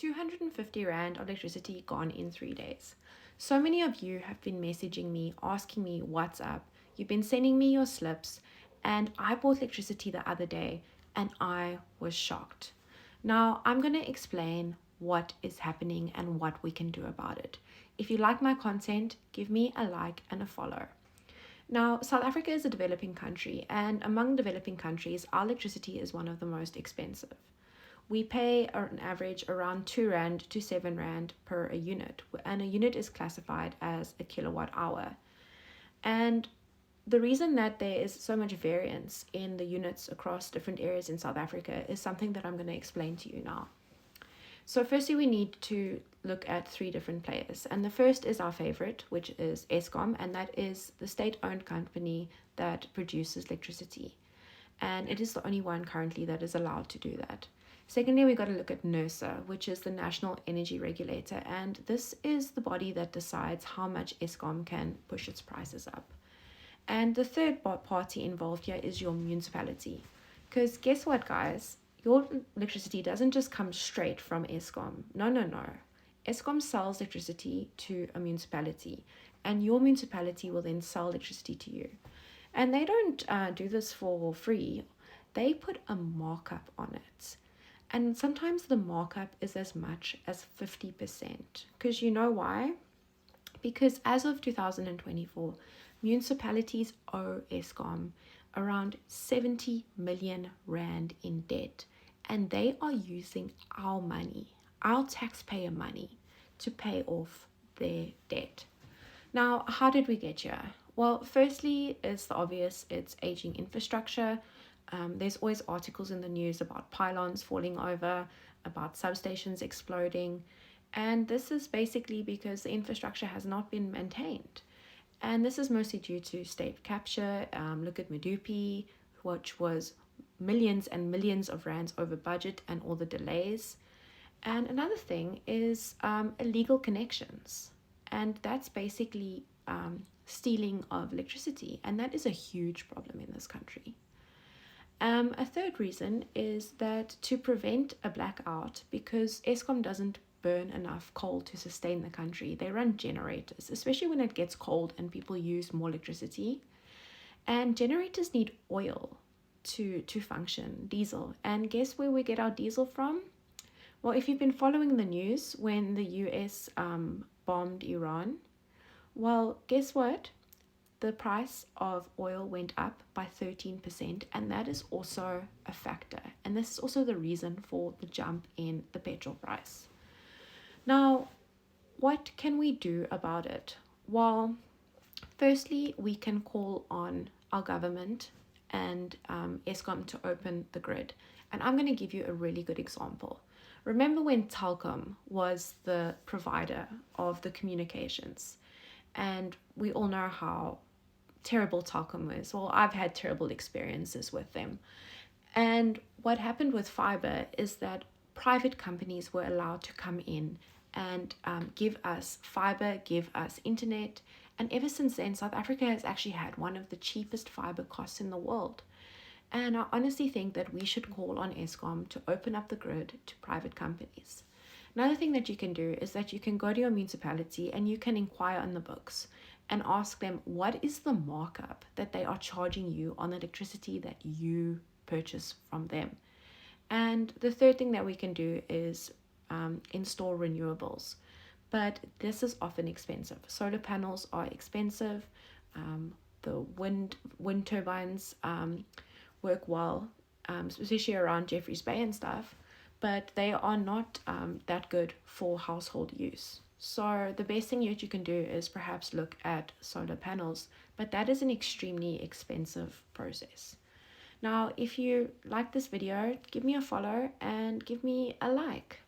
250 Rand electricity gone in 3 days. So many of you have been messaging me, asking me what's up. You've been sending me your slips, and I bought electricity the other day and I was shocked. Now, I'm going to explain what is happening and what we can do about it. If you like my content, give me a like and a follow. Now, South Africa is a developing country, and among developing countries, our electricity is one of the most expensive. We pay on average around 2 Rand to 7 Rand per a unit, and a unit is classified as a kilowatt hour. And the reason that there is so much variance in the units across different areas in South Africa is something that I'm going to explain to you now. So firstly, we need to look at 3 different players. And the first is our favorite, which is Eskom, and that is the state-owned company that produces electricity. And it is the only one currently that is allowed to do that. Secondly, we got to look at NERSA, which is the National Energy Regulator, and this is the body that decides how much Eskom can push its prices up. And the third party involved here is your municipality. Because guess what, guys? Your electricity doesn't just come straight from Eskom. No. Eskom sells electricity to a municipality, and your municipality will then sell electricity to you. And they don't do this for free. They put a markup on it. And sometimes the markup is as much as 50%. Because you know why? Because as of 2024, municipalities owe Eskom around 70 million Rand in debt. And they are using our money, our taxpayer money, to pay off their debt. Now, how did we get here? Well, firstly, it's the obvious, it's aging infrastructure. There's always articles in the news about pylons falling over, about substations exploding. And this is basically because the infrastructure has not been maintained. And this is mostly due to state capture. Look at Medupi, which was millions and millions of rands over budget and all the delays. And another thing is illegal connections. And that's basically stealing of electricity. And that is a huge problem in this country. A third reason is that to prevent a blackout, because Eskom doesn't burn enough coal to sustain the country, they run generators, especially when it gets cold and people use more electricity. And generators need oil to function, diesel. And guess where we get our diesel from? Well, if you've been following the news, when the US bombed Iran, well, guess what? The price of oil went up by 13%, and that is also a factor. And this is also the reason for the jump in the petrol price. Now, what can we do about it? Well, firstly, we can call on our government and Eskom to open the grid. And I'm going to give you a really good example. Remember when Telkom was the provider of the communications? And we all know how terrible Telkom is. Well, I've had terrible experiences with them. And what happened with fiber is that private companies were allowed to come in and give us fiber, give us internet. And ever since then, South Africa has actually had one of the cheapest fiber costs in the world. And I honestly think that we should call on Eskom to open up the grid to private companies. Another thing that you can do is that you can go to your municipality and you can inquire on the books and ask them what is the markup that they are charging you on the electricity that you purchase from them. And the third thing that we can do is install renewables. But this is often expensive. Solar panels are expensive. The wind turbines work well, especially around Jeffreys Bay and stuff, but they are not that good for household use. So the best thing that you can do is perhaps look at solar panels, but that is an extremely expensive process. Now, if you like this video, give me a follow and give me a like.